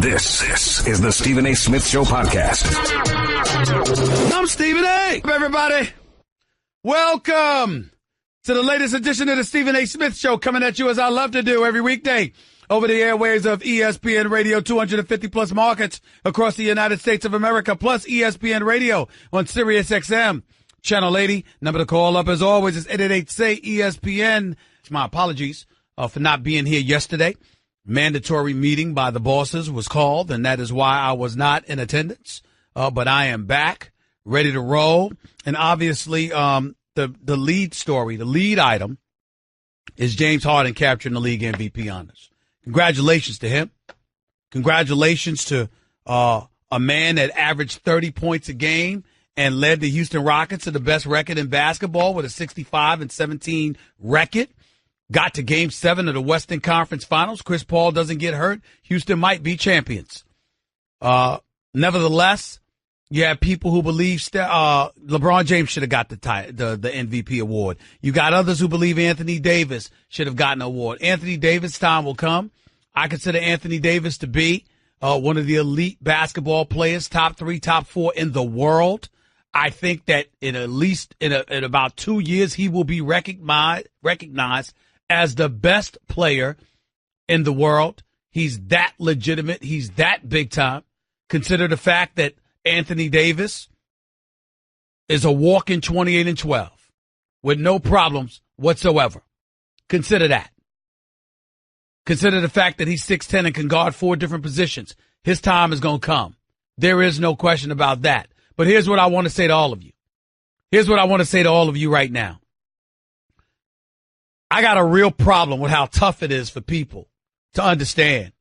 This is the Stephen A. Smith Show podcast. I'm Stephen A. Everybody, welcome to the latest edition of the Stephen A. Smith Show, coming at you as I love to do every weekday over the airwaves of ESPN Radio, 250 plus markets across the United States of America, plus ESPN Radio on Sirius XM, Channel 80. Number to call up, as always, is 888-SAY-ESPN. My apologies for not being here yesterday. Mandatory meeting by the bosses was called, and that is why I was not in attendance. But I am back, ready to roll. And obviously, the lead story, the lead item is James Harden capturing the league MVP honors. Congratulations to him. Congratulations to a man that averaged 30 points a game and led the Houston Rockets to the best record in basketball with a 65-17 record. Got to Game 7 of the Western Conference Finals. Chris Paul doesn't get hurt. Houston might be champions. Nevertheless, you have people who believe LeBron James should have got the MVP award. You got others who believe Anthony Davis should have gotten an award. Anthony Davis' time will come. I consider Anthony Davis to be one of the elite basketball players, top 3, top 4 in the world. I think that in about 2 years, he will be recognized as the best player in the world. He's that legitimate. He's that big time. Consider the fact that Anthony Davis is a walk-in 28-12 with no problems whatsoever. Consider that. Consider the fact that he's 6'10" and can guard 4 different positions. His time is going to come. There is no question about that. But here's what I want to say to all of you. Here's what I want to say to all of you right now. I got a real problem with how tough it is for people to understand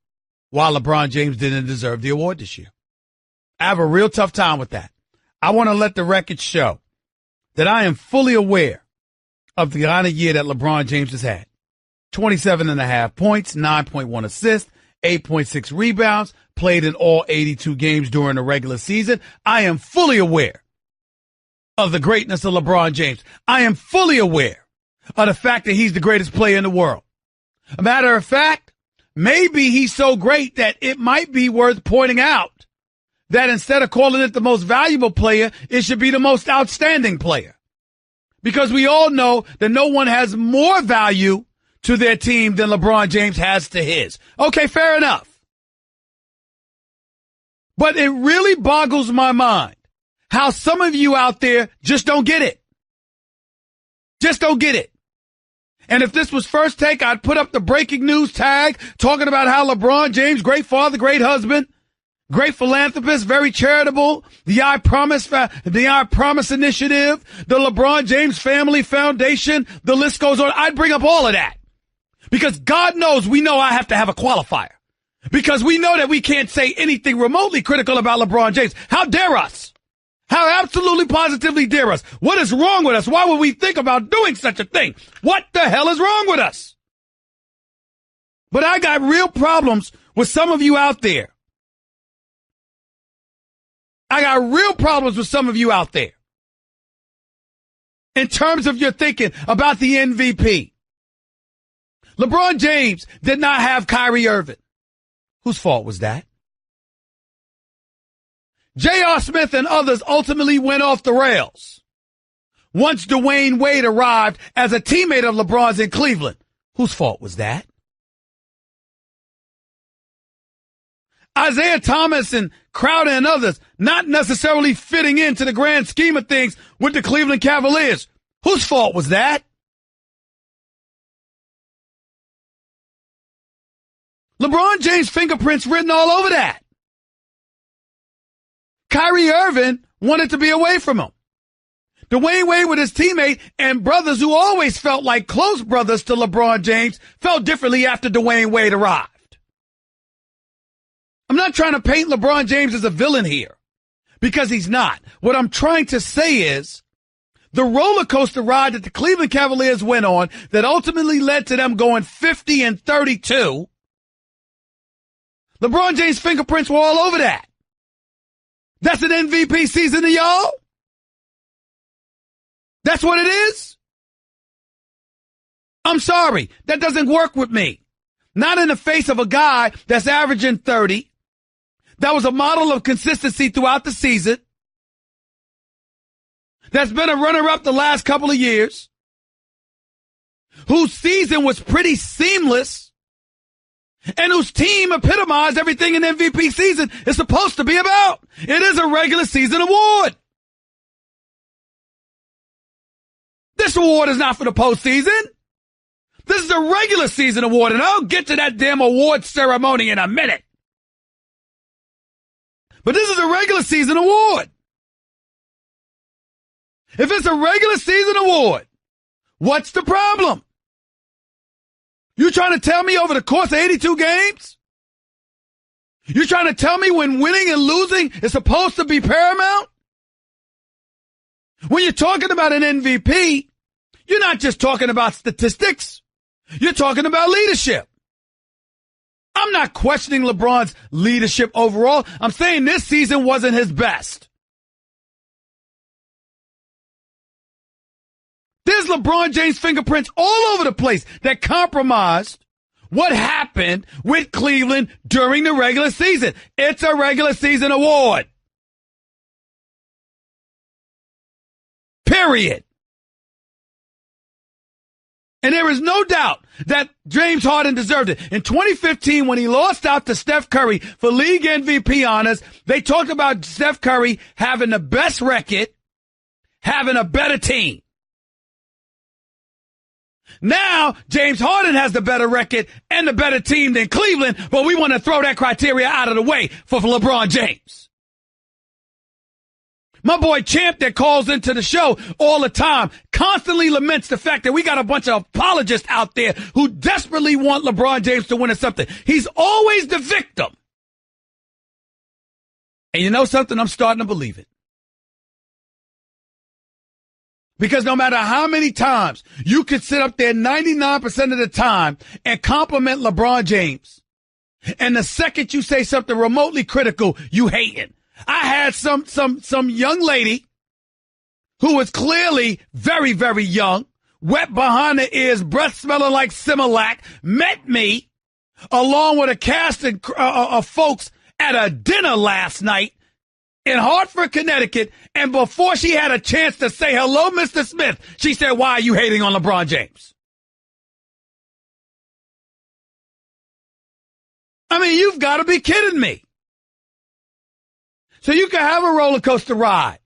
why LeBron James didn't deserve the award this year. I have a real tough time with that. I want to let the record show that I am fully aware of the kind of year that LeBron James has had. 27.5 points, 9.1 assists, 8.6 rebounds, played in all 82 games during the regular season. I am fully aware of the greatness of LeBron James. I am fully aware of the fact that he's the greatest player in the world. A matter of fact, maybe he's so great that it might be worth pointing out that instead of calling it the most valuable player, it should be the most outstanding player. Because we all know that no one has more value to their team than LeBron James has to his. Okay, fair enough. But it really boggles my mind how some of you out there just don't get it. Just don't get it. And if this was First Take, I'd put up the breaking news tag talking about how LeBron James, great father, great husband, great philanthropist, very charitable, the I Promise Initiative, the LeBron James Family Foundation, the list goes on. I'd bring up all of that. Because God knows we know I have to have a qualifier. Because we know that we can't say anything remotely critical about LeBron James. How dare us? How absolutely positively dare us? What is wrong with us? Why would we think about doing such a thing? What the hell is wrong with us? But I got real problems with some of you out there. I got real problems with some of you out there in terms of your thinking about the MVP. LeBron James did not have Kyrie Irving. Whose fault was that? J.R. Smith and others ultimately went off the rails once Dwayne Wade arrived as a teammate of LeBron's in Cleveland. Whose fault was that? Isaiah Thomas and Crowder and others not necessarily fitting into the grand scheme of things with the Cleveland Cavaliers. Whose fault was that? LeBron James' fingerprints written all over that. Kyrie Irving wanted to be away from him. Dwayne Wade with his teammate and brothers who always felt like close brothers to LeBron James felt differently after Dwayne Wade arrived. I'm not trying to paint LeBron James as a villain here because he's not. What I'm trying to say is the roller coaster ride that the Cleveland Cavaliers went on that ultimately led to them going 50-32. LeBron James' fingerprints were all over that. That's an MVP season to y'all? That's what it is? I'm sorry. That doesn't work with me. Not in the face of a guy that's averaging 30, that was a model of consistency throughout the season, that's been a runner-up the last couple of years, whose season was pretty seamless, and whose team epitomized everything an MVP season is supposed to be about. It is a regular season award. This award is not for the postseason. This is a regular season award, and I'll get to that damn award ceremony in a minute. But this is a regular season award. If it's a regular season award, what's the problem? You trying to tell me over the course of 82 games? You trying to tell me when winning and losing is supposed to be paramount? When you're talking about an MVP, you're not just talking about statistics. You're talking about leadership. I'm not questioning LeBron's leadership overall. I'm saying this season wasn't his best. There's LeBron James fingerprints all over the place that compromised what happened with Cleveland during the regular season. It's a regular season award. Period. And there is no doubt that James Harden deserved it. In 2015, when he lost out to Steph Curry for league MVP honors, they talked about Steph Curry having the best record, having a better team. Now, James Harden has the better record and the better team than Cleveland, but we want to throw that criteria out of the way for LeBron James. My boy Champ that calls into the show all the time constantly laments the fact that we got a bunch of apologists out there who desperately want LeBron James to win or something. He's always the victim. And you know something? I'm starting to believe it. Because no matter how many times you could sit up there 99% of the time and compliment LeBron James, and the second you say something remotely critical, you hate it. I had some young lady who was clearly very, very young, wet behind the ears, breath smelling like Similac, met me along with a cast of folks at a dinner last night in Hartford, Connecticut, and before she had a chance to say hello, Mr. Smith, she said, "Why are you hating on LeBron James?" I mean, you've got to be kidding me. So you can have a roller coaster ride.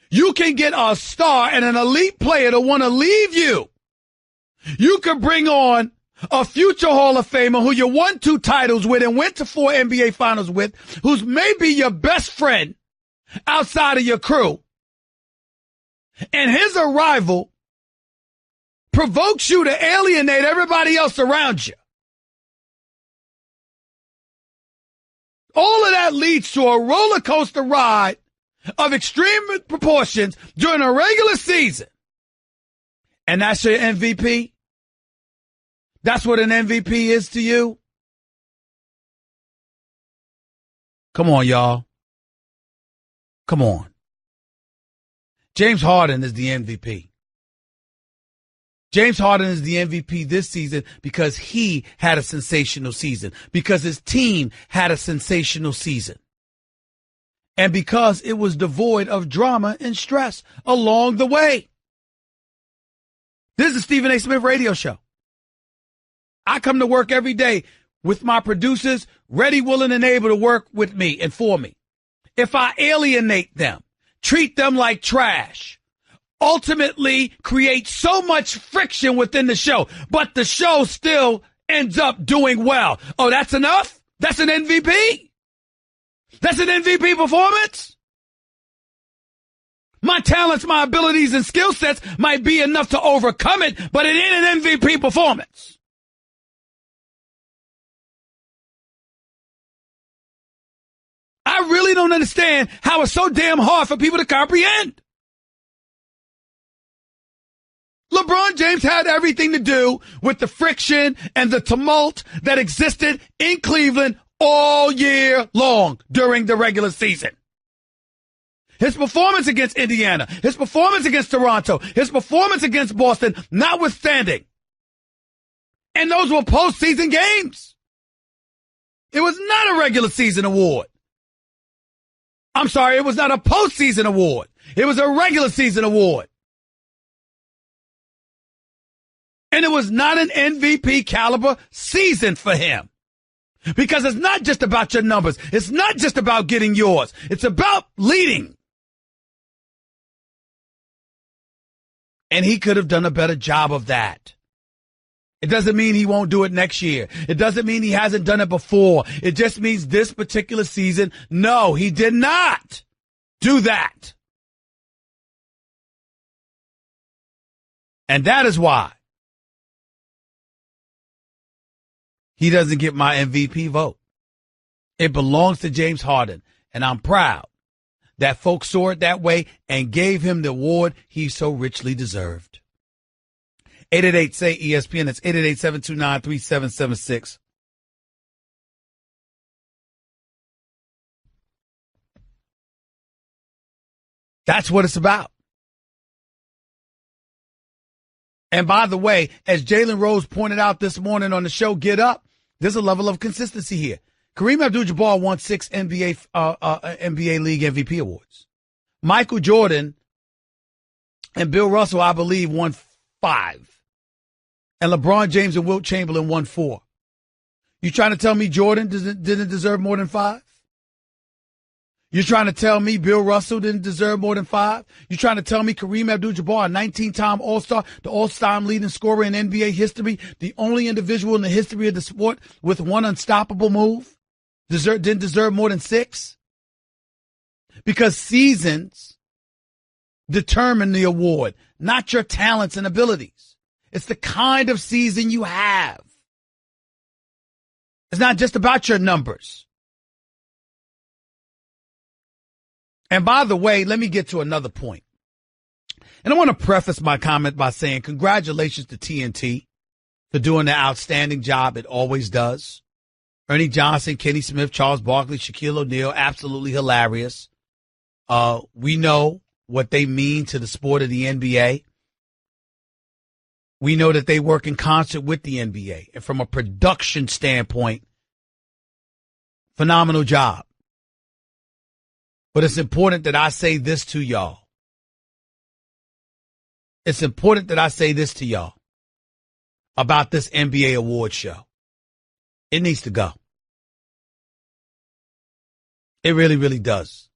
You can get a star and an elite player to want to leave you. You could bring on a future Hall of Famer who you won 2 titles with and went to 4 NBA finals with, who's maybe your best friend outside of your crew. And his arrival provokes you to alienate everybody else around you. All of that leads to a roller coaster ride of extreme proportions during a regular season. And that's your MVP? That's what an MVP is to you? Come on, y'all. Come on. James Harden is the MVP. James Harden is the MVP this season because he had a sensational season, because his team had a sensational season, and because it was devoid of drama and stress along the way. This is the Stephen A. Smith radio show. I come to work every day with my producers ready, willing, and able to work with me and for me. If I alienate them, treat them like trash, ultimately create so much friction within the show, but the show still ends up doing well. Oh, that's enough? That's an MVP? That's an MVP performance? My talents, my abilities, and skill sets might be enough to overcome it, but it ain't an MVP performance. I really don't understand how it's so damn hard for people to comprehend. LeBron James had everything to do with the friction and the tumult that existed in Cleveland all year long during the regular season. His performance against Indiana, his performance against Toronto, his performance against Boston, notwithstanding. And those were postseason games. It was not a regular season award. I'm sorry, it was not a postseason award. It was a regular season award. And it was not an MVP caliber season for him. Because it's not just about your numbers. It's not just about getting yours. It's about leading. And he could have done a better job of that. It doesn't mean he won't do it next year. It doesn't mean he hasn't done it before. It just means this particular season, no, he did not do that. And that is why he doesn't get my MVP vote. It belongs to James Harden, and I'm proud that folks saw it that way and gave him the award he so richly deserved. 888-SAY-ESPN. That's 888-729-3776. That's what it's about. And by the way, as Jalen Rose pointed out this morning on the show, Get Up, there's a level of consistency here. Kareem Abdul-Jabbar won 6 NBA League MVP awards. Michael Jordan and Bill Russell, I believe, won 5. And LeBron James and Wilt Chamberlain won 4. You trying to tell me Jordan didn't deserve more than 5? You're trying to tell me Bill Russell didn't deserve more than 5? You're trying to tell me Kareem Abdul-Jabbar, a 19-time All-Star, the all-time leading scorer in NBA history, the only individual in the history of the sport with one unstoppable move, didn't deserve more than 6? Because seasons determine the award, not your talents and abilities. It's the kind of season you have. It's not just about your numbers. And by the way, let me get to another point. And I want to preface my comment by saying congratulations to TNT for doing the outstanding job it always does. Ernie Johnson, Kenny Smith, Charles Barkley, Shaquille O'Neal, absolutely hilarious. We know what they mean to the sport of the NBA. We know that they work in concert with the NBA. And from a production standpoint, phenomenal job. But it's important that I say this to y'all. It's important that I say this to y'all about this NBA award show. It needs to go. It really, really does.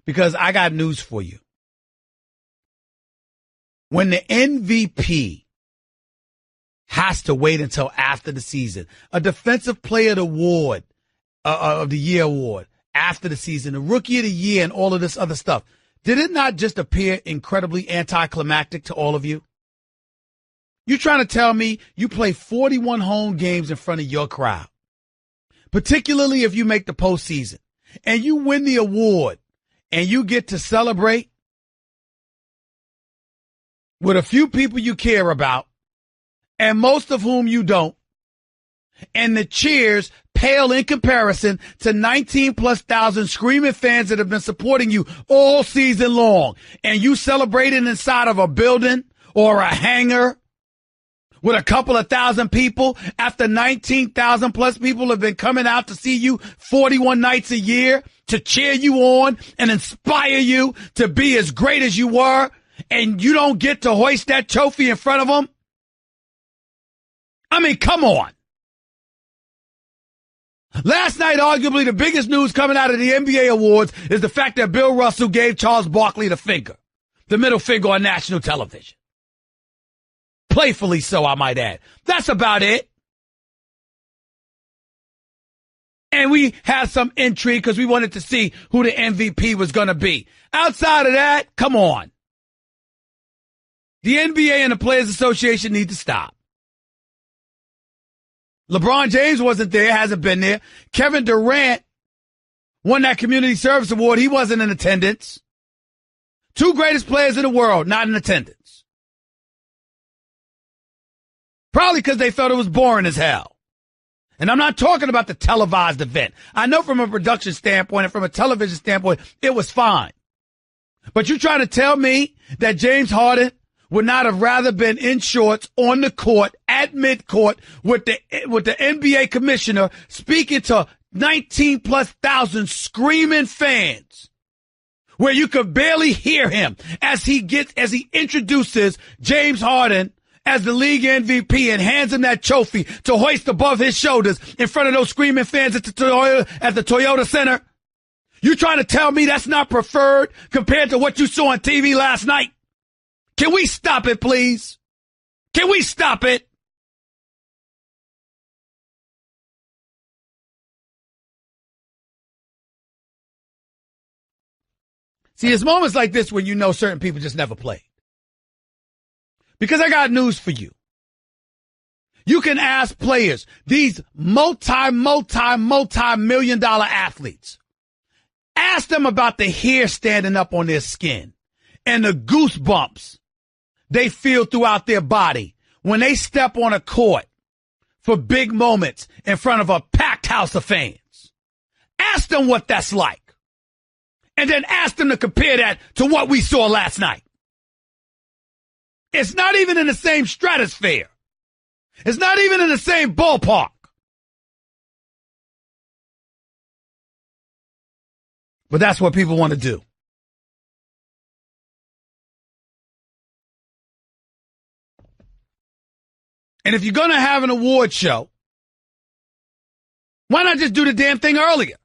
Because I got news for you. When the MVP has to wait until after the season, a Defensive Player of the Year award after the season, a Rookie of the Year, and all of this other stuff, did it not just appear incredibly anticlimactic to all of you? You trying to tell me you play 41 home games in front of your crowd, particularly if you make the postseason, and you win the award, and you get to celebrate with a few people you care about, and most of whom you don't, and the cheers pale in comparison to 19+ thousand screaming fans that have been supporting you all season long, and you celebrating inside of a building or a hangar with a couple of thousand people after 19,000 plus people have been coming out to see you 41 nights a year to cheer you on and inspire you to be as great as you were, and you don't get to hoist that trophy in front of them? I mean, come on. Last night, arguably the biggest news coming out of the NBA awards is the fact that Bill Russell gave Charles Barkley the middle finger on national television. Playfully so, I might add. That's about it. And we had some intrigue because we wanted to see who the MVP was going to be. Outside of that, come on. The NBA and the Players Association need to stop. LeBron James wasn't there, hasn't been there. Kevin Durant won that Community Service Award. He wasn't in attendance. 2 greatest players in the world, not in attendance. Probably because they felt it was boring as hell. And I'm not talking about the televised event. I know from a production standpoint and from a television standpoint, it was fine. But you trying to tell me that James Harden would not have rather been in shorts on the court at midcourt with the NBA commissioner speaking to 19+ thousand screaming fans where you could barely hear him as he introduces James Harden as the league MVP and hands him that trophy to hoist above his shoulders in front of those screaming fans at the Toyota Center. You trying to tell me that's not preferred compared to what you saw on TV last night? Can we stop it, please? Can we stop it? See, it's moments like this when you know certain people just never played. Because I got news for you. You can ask players, these multi-million dollar athletes. Ask them about the hair standing up on their skin and the goosebumps they feel throughout their body when they step on a court for big moments in front of a packed house of fans. Ask them what that's like. And then ask them to compare that to what we saw last night. It's not even in the same stratosphere. It's not even in the same ballpark. But that's what people want to do. And if you're going to have an award show, why not just do the damn thing earlier?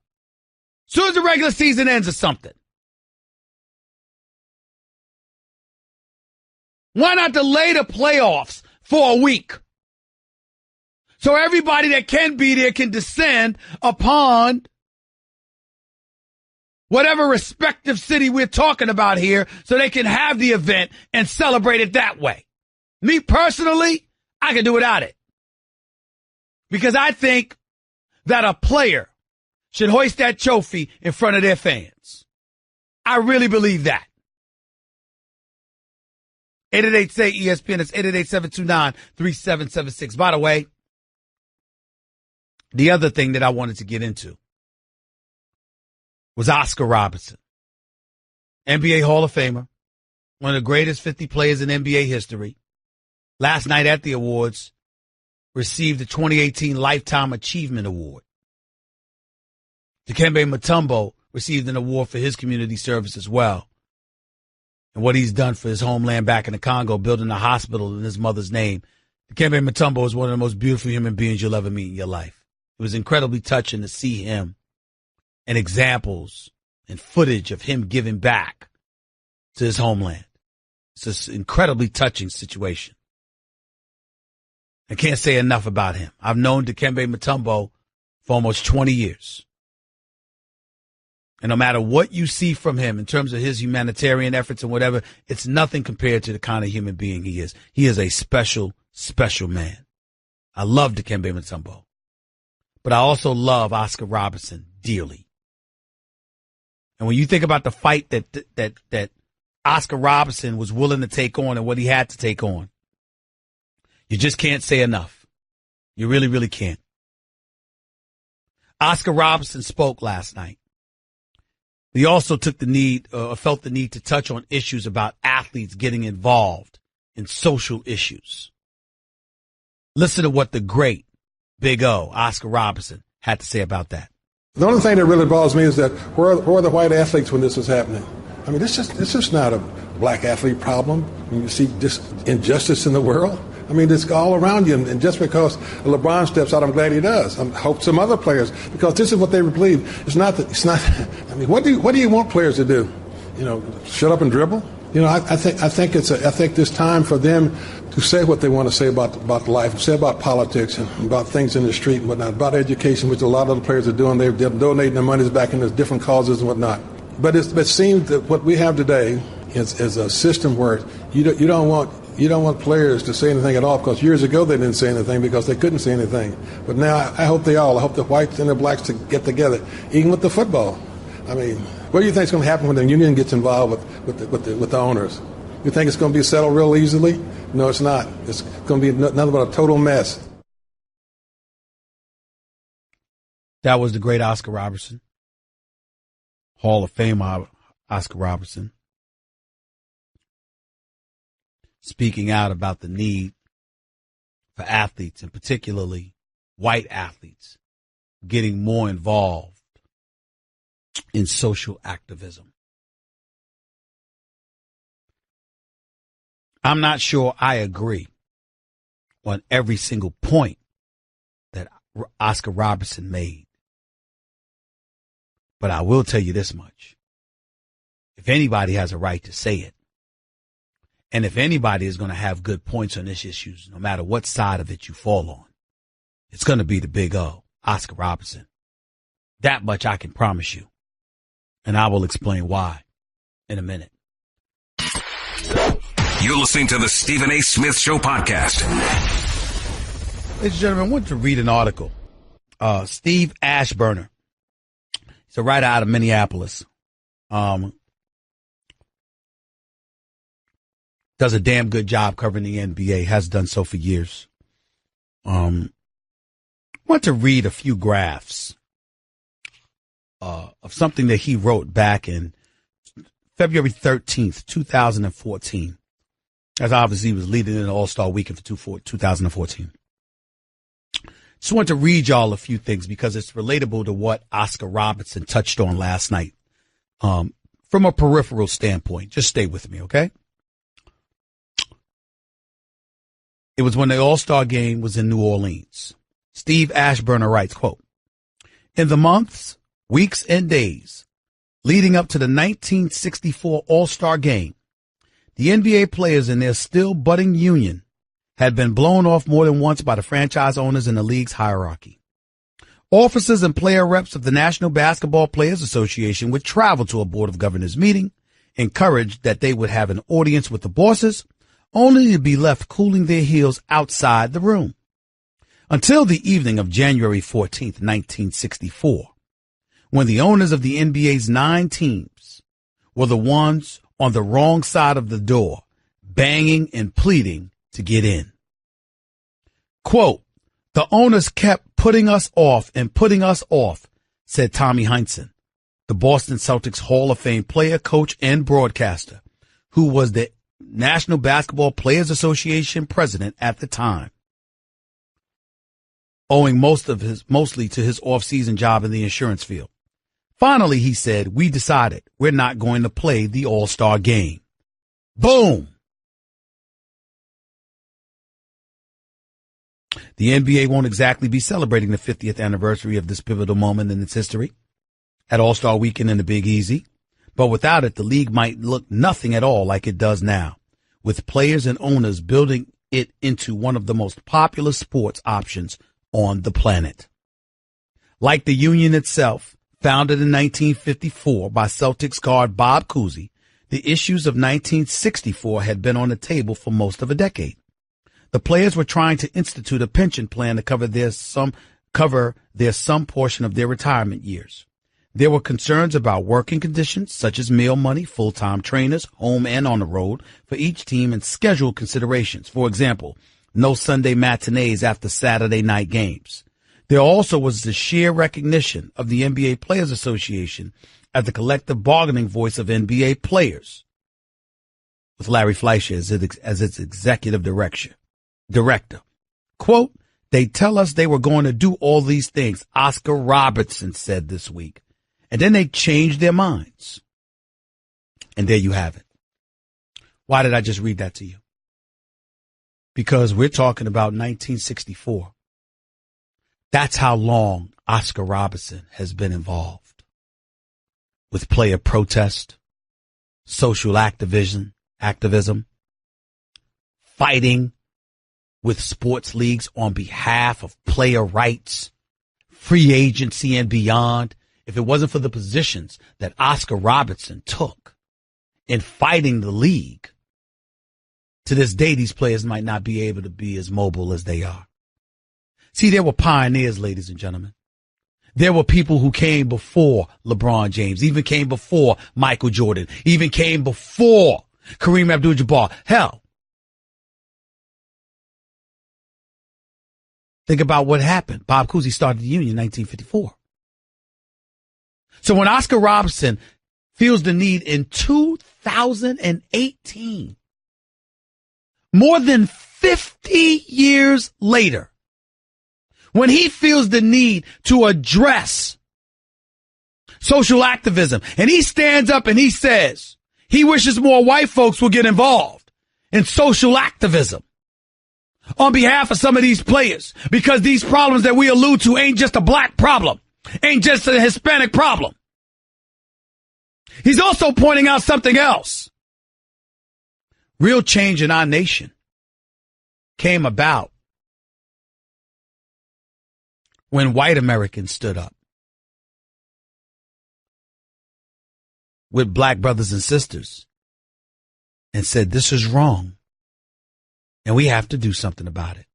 As soon as the regular season ends or something. Why not delay the playoffs for a week? So everybody that can be there can descend upon whatever respective city we're talking about here so they can have the event and celebrate it that way. Me personally, I can do without it. Because I think that a player should hoist that trophy in front of their fans. I really believe that. 888-SAY-ESPN. It's 888-729-3776. By the way, the other thing that I wanted to get into was Oscar Robertson, NBA Hall of Famer, one of the greatest 50 players in NBA history. Last night at the awards, received the 2018 Lifetime Achievement Award. Dikembe Mutombo received an award for his community service as well. And what he's done for his homeland back in the Congo, building a hospital in his mother's name. Dikembe Mutombo is one of the most beautiful human beings you'll ever meet in your life. It was incredibly touching to see him and examples and footage of him giving back to his homeland. It's an incredibly touching situation. I can't say enough about him. I've known Dikembe Mutombo for almost 20 years. And no matter what you see from him in terms of his humanitarian efforts and whatever, it's nothing compared to the kind of human being he is. He is a special, special man. I love Dikembe Mutombo. But I also love Oscar Robertson dearly. And when you think about the fight that Oscar Robertson was willing to take on and what he had to take on, you just can't say enough. You really, really can't. Oscar Robertson spoke last night. He also felt the need to touch on issues about athletes getting involved in social issues. Listen to what the great Big O, Oscar Robertson, had to say about that. The only thing that really bothers me is that where are the white athletes when this is happening? I mean, it's just not a black athlete problem. When you see this injustice in the world, I mean, it's all around you. And just because LeBron steps out, I'm glad he does. I hope some other players, because this is what they believe. It's not. I mean, what do you want players to do? You know, shut up and dribble? You know, I think this time for them to say what they want to say about life, say about politics and about things in the street and whatnot, about education, which a lot of the players are doing. They're donating their monies back into different causes and whatnot. But it seems that what we have today is a system where you don't want players to say anything at all, because years ago they didn't say anything because they couldn't say anything. But now I hope I hope the whites and the blacks to get together, even with the football. I mean, what do you think is going to happen when the union gets involved with the owners? You think it's going to be settled real easily? No, it's not. It's going to be nothing but a total mess. That was the great Oscar Robertson, Hall of Fame Oscar Robertson, speaking out about the need for athletes, and particularly white athletes, getting more involved in social activism. I'm not sure I agree on every single point that Oscar Robertson made. But I will tell you this much. If anybody has a right to say it, and if anybody is going to have good points on these issues, no matter what side of it you fall on, it's going to be the big O, Oscar Robertson. That much I can promise you. And I will explain why in a minute. You're listening to the Stephen A. Smith Show podcast. Ladies and gentlemen, I want to read an article. Steve Ashburner. He's a writer out of Minneapolis. Does a damn good job covering the NBA, has done so for years. I want to read a few graphs of something that he wrote back in February 13th, 2014. As obviously he was leading in the All-Star Weekend for 2014. Just want to read y'all a few things because it's relatable to what Oscar Robertson touched on last night. From a peripheral standpoint, just stay with me, okay? It was when the All-Star game was in New Orleans. Steve Ashburner writes, quote, "In the months, weeks, and days leading up to the 1964 All-Star game, the NBA players in their still budding union had been blown off more than once by the franchise owners in the league's hierarchy. Officers and player reps of the National Basketball Players Association would travel to a Board of Governors meeting, encouraged that they would have an audience with the bosses, only to be left cooling their heels outside the room. Until the evening of January 14th, 1964, when the owners of the NBA's 9 teams were the ones on the wrong side of the door, banging and pleading to get in. Quote, the owners kept putting us off and putting us off, said Tommy Heinsohn, the Boston Celtics Hall of Fame player, coach, and broadcaster, who was the National Basketball Players Association president at the time, owing mostly to his off-season job in the insurance field. Finally, he said, we decided we're not going to play the All-Star game. Boom. The NBA won't exactly be celebrating the 50th anniversary of this pivotal moment in its history at All-Star Weekend in the Big Easy. But without it, the league might look nothing at all like it does now, with players and owners building it into one of the most popular sports options on the planet. Like the union itself, founded in 1954 by Celtics guard Bob Cousy, the issues of 1964 had been on the table for most of a decade. The players were trying to institute a pension plan to cover their some portion of their retirement years. There were concerns about working conditions, such as meal money, full-time trainers, home and on the road, for each team, and schedule considerations. For example, no Sunday matinees after Saturday night games. There also was the sheer recognition of the NBA Players Association as the collective bargaining voice of NBA players, with Larry Fleischer as its executive director. Quote, they tell us they were going to do all these things, Oscar Robertson said this week. And then they changed their minds. And there you have it. Why did I just read that to you? Because we're talking about 1964. That's how long Oscar Robertson has been involved with player protest, social activism, fighting with sports leagues on behalf of player rights, free agency and beyond. If it wasn't for the positions that Oscar Robertson took in fighting the league, to this day, these players might not be able to be as mobile as they are. See, there were pioneers, ladies and gentlemen. There were people who came before LeBron James, even came before Michael Jordan, even came before Kareem Abdul-Jabbar. Hell, think about what happened. Bob Cousy started the union in 1954. So when Oscar Robertson feels the need in 2018, more than 50 years later, when he feels the need to address social activism, and he stands up and he says he wishes more white folks will get involved, and social activism on behalf of some of these players, because these problems that we allude to ain't just a black problem, ain't just a Hispanic problem. He's also pointing out something else. Real change in our nation came about when white Americans stood up with black brothers and sisters and said, this is wrong, and we have to do something about it.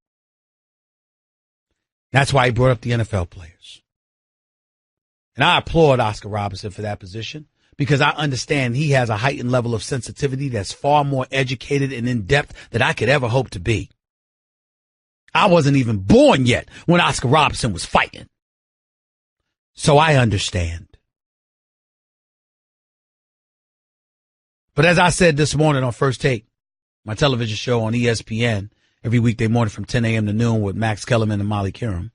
That's why he brought up the NFL players. And I applaud Oscar Robertson for that position, because I understand he has a heightened level of sensitivity that's far more educated and in-depth than I could ever hope to be. I wasn't even born yet when Oscar Robertson was fighting. So I understand. But as I said this morning on First Take, my television show on ESPN, every weekday morning from 10 a.m. to noon with Max Kellerman and Molly Kiram,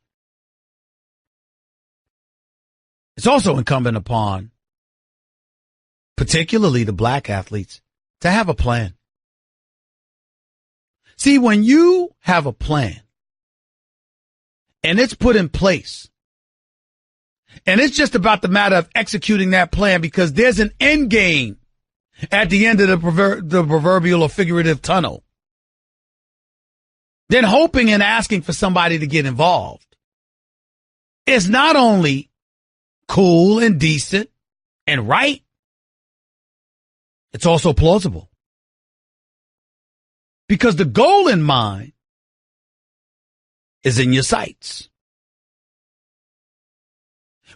it's also incumbent upon particularly the black athletes to have a plan. See, when you have a plan and it's put in place, and it's just about the matter of executing that plan, because there's an end game at the end of the proverbial or figurative tunnel, then hoping and asking for somebody to get involved is not only cool and decent and right, it's also plausible. Because the goal in mind is in your sights.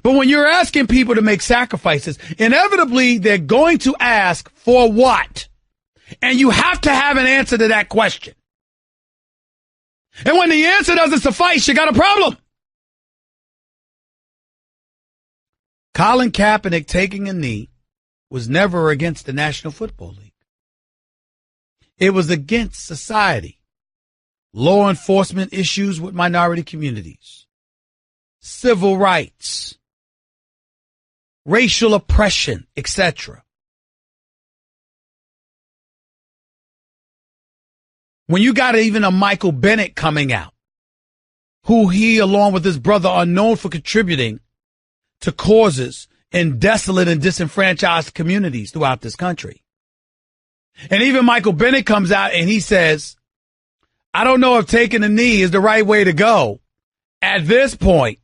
But when you're asking people to make sacrifices, inevitably they're going to ask for what? And you have to have an answer to that question. And when the answer doesn't suffice, you got a problem. Colin Kaepernick taking a knee was never against the National Football League. It was against society, law enforcement issues with minority communities, civil rights, racial oppression, etc. When you got even a Michael Bennett coming out, who he, along with his brother, are known for contributing to causes in desolate and disenfranchised communities throughout this country. And even Michael Bennett comes out and he says, I don't know if taking a knee is the right way to go. At this point,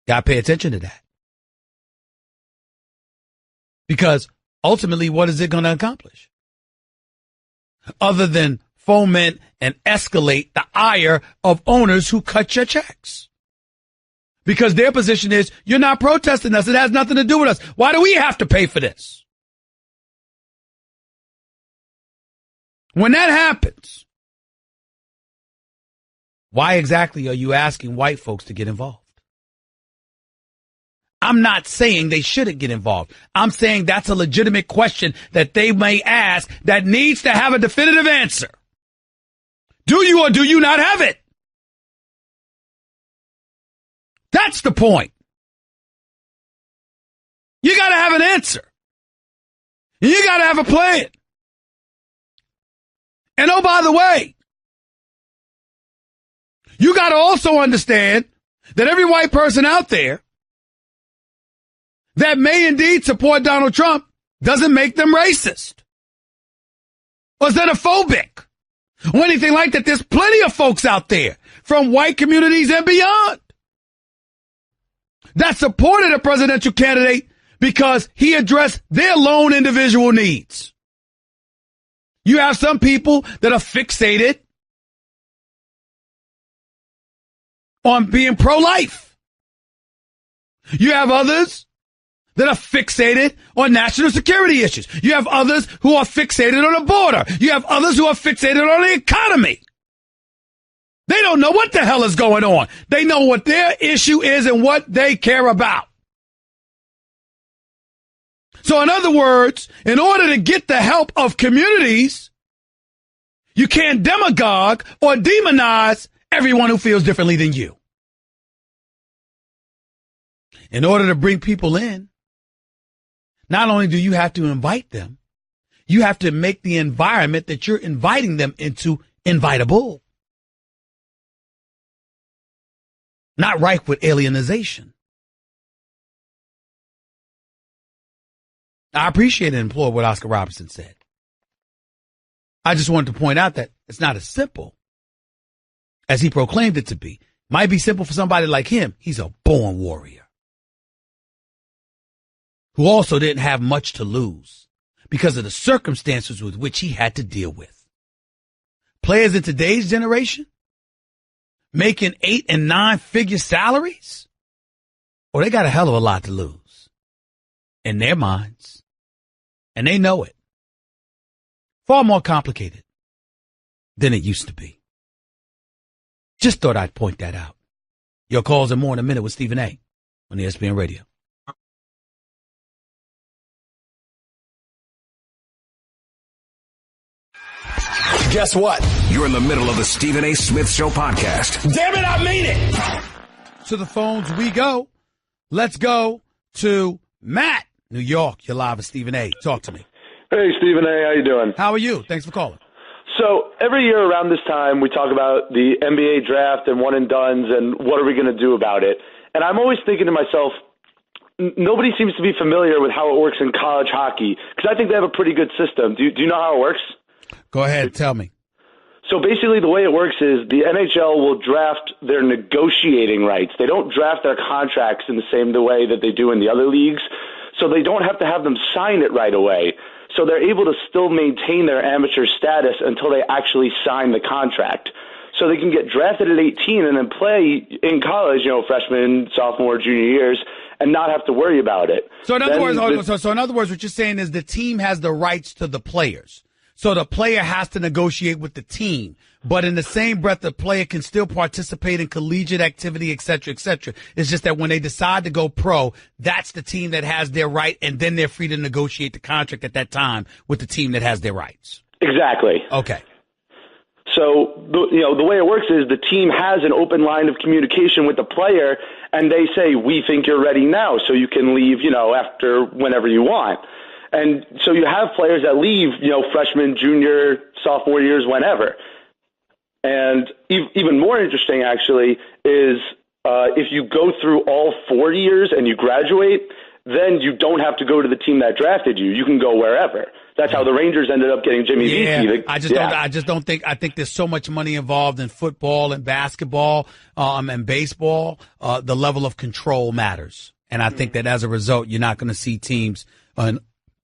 got to pay attention to that. Because ultimately, what is it going to accomplish? Other than foment and escalate the ire of owners who cut your checks. Because their position is, you're not protesting us. It has nothing to do with us. Why do we have to pay for this? When that happens, why exactly are you asking white folks to get involved? I'm not saying they shouldn't get involved. I'm saying that's a legitimate question that they may ask that needs to have a definitive answer. Do you or do you not have it? That's the point. You got to have an answer. You got to have a plan. And oh, by the way, you got to also understand that every white person out there that may indeed support Donald Trump doesn't make them racist or xenophobic or anything like that. There's plenty of folks out there from white communities and beyond that supported a presidential candidate because he addressed their lone individual needs. You have some people that are fixated on being pro-life. You have others that are fixated on national security issues. You have others who are fixated on the border. You have others who are fixated on the economy. They don't know what the hell is going on. They know what their issue is and what they care about. So in other words, in order to get the help of communities, you can't demagogue or demonize everyone who feels differently than you. In order to bring people in, not only do you have to invite them, You have to make the environment that you're inviting them into invitable. Not rife with alienization. I appreciate and implore what Oscar Robertson said. I just wanted to point out that it's not as simple as he proclaimed it to be. Might be simple for somebody like him. He's a born warrior who also didn't have much to lose because of the circumstances with which he had to deal with. Players in today's generation making 8 and 9 figure salaries, or they got a hell of a lot to lose in their minds, and they know it. Far more complicated than it used to be. Just thought I'd point that out. Your calls are more in a minute with Stephen A. on ESPN Radio. Guess what? You're in the middle of the Stephen A. Smith Show podcast. Damn it, I mean it! To the phones we go. Let's go to Matt, New York. You're live with Stephen A. Talk to me. Hey, Stephen A. How you doing? How are you? Thanks for calling. So every year around this time, we talk about the NBA draft and one and dones and what are we going to do about it. And I'm always thinking to myself, nobody seems to be familiar with how it works in college hockey because I think they have a pretty good system. Do you know how it works? Go ahead. Tell me. So basically the way it works is the NHL will draft their negotiating rights. They don't draft their contracts in the same way that they do in the other leagues. So they don't have to have them sign it right away. So they're able to still maintain their amateur status until they actually sign the contract. So they can get drafted at 18 and then play in college, freshman, sophomore, junior years, and not have to worry about it. So in other words, what you're saying is the team has the rights to the players. So the player has to negotiate with the team. But in the same breath, the player can still participate in collegiate activity, et cetera, et cetera. It's just that when they decide to go pro, that's the team that has their right, and then they're free to negotiate the contract at that time with the team that has their rights. Exactly. Okay. So, the way it works is the team has an open line of communication with the player, and they say, we think you're ready now, so you can leave, after whenever you want. And so you have players that leave, freshman, junior, sophomore years, whenever. And even more interesting, actually, is if you go through all 4 years and you graduate, then you don't have to go to the team that drafted you. You can go wherever. That's how the Rangers ended up getting Jimmy Vesey. I think there's so much money involved in football and basketball and baseball. The level of control matters. And I think that as a result, you're not going to see teams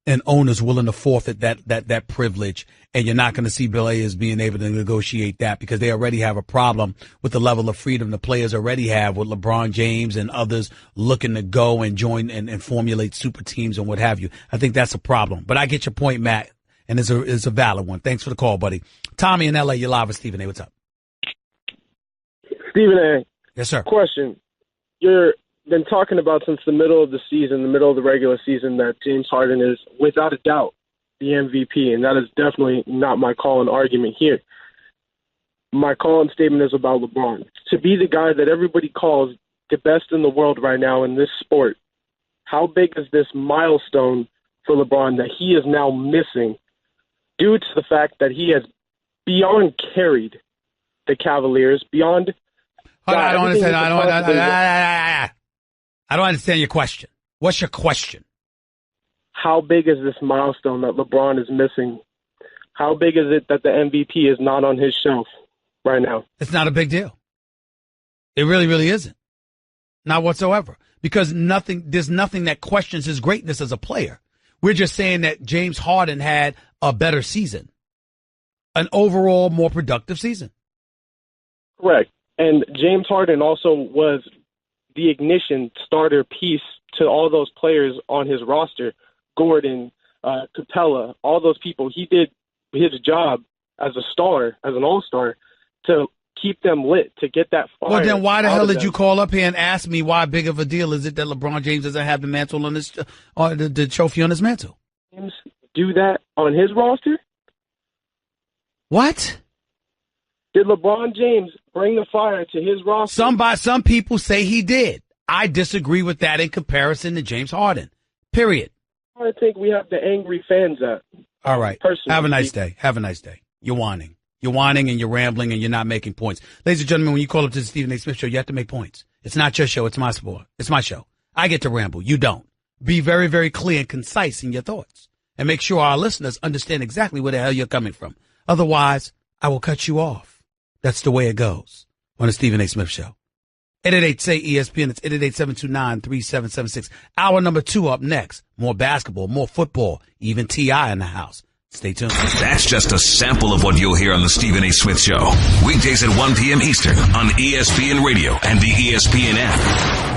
and owners willing to forfeit that privilege. And you're not going to see players being able to negotiate that because they already have a problem with the level of freedom the players already have with LeBron James and others looking to go and join and formulate super teams and what have you. I think that's a problem. But I get your point, Matt, and it's a valid one. Thanks for the call, buddy. Tommy in L.A., you're live with Stephen A. What's up? Stephen A. Yes, sir. Question. You're been talking about since the middle of the season, the middle of the regular season, that James Harden is, without a doubt, the MVP, and that is definitely not my call and argument here. My call and statement is about LeBron. To be the guy that everybody calls the best in the world right now in this sport, how big is this milestone for LeBron that he is now missing due to the fact that he has beyond carried the Cavaliers, beyond... I don't understand your question. What's your question? How big is this milestone that LeBron is missing? How big is it that the MVP is not on his shelf right now? It's not a big deal. It really, really isn't. Not whatsoever. Because there's nothing that questions his greatness as a player. We're just saying that James Harden had a better season. An overall more productive season. Correct. And James Harden also was the ignition starter piece to all those players on his roster. Gordon, Capella, all those people. He did his job as a star, as an all-star, to keep them lit, to get that fire. Well, then why the hell did you call up here and ask me why big of a deal is it that LeBron James doesn't have the mantle on his, or the trophy on his mantle? James do that on his roster? What? Did LeBron James bring the fire to his roster? Some people say he did. I disagree with that in comparison to James Harden. Period. I think we have the angry fans at. All right. Personally, Have a nice day. Have a nice day. You're whining. You're whining and you're rambling and you're not making points. Ladies and gentlemen, when you call up to the Stephen A. Smith Show, you have to make points. It's not your show. It's my sport. It's my show. I get to ramble. You don't. Be very, very clear and concise in your thoughts. And make sure our listeners understand exactly where the hell you're coming from. Otherwise, I will cut you off. That's the way it goes on the Stephen A. Smith Show. 888-SAY-ESPN. It's 888-729-3776. Hour number 2 up next. More basketball, more football, even T.I. in the house. Stay tuned. That's just a sample of what you'll hear on the Stephen A. Smith Show. Weekdays at 1 p.m. Eastern on ESPN Radio and the ESPN app.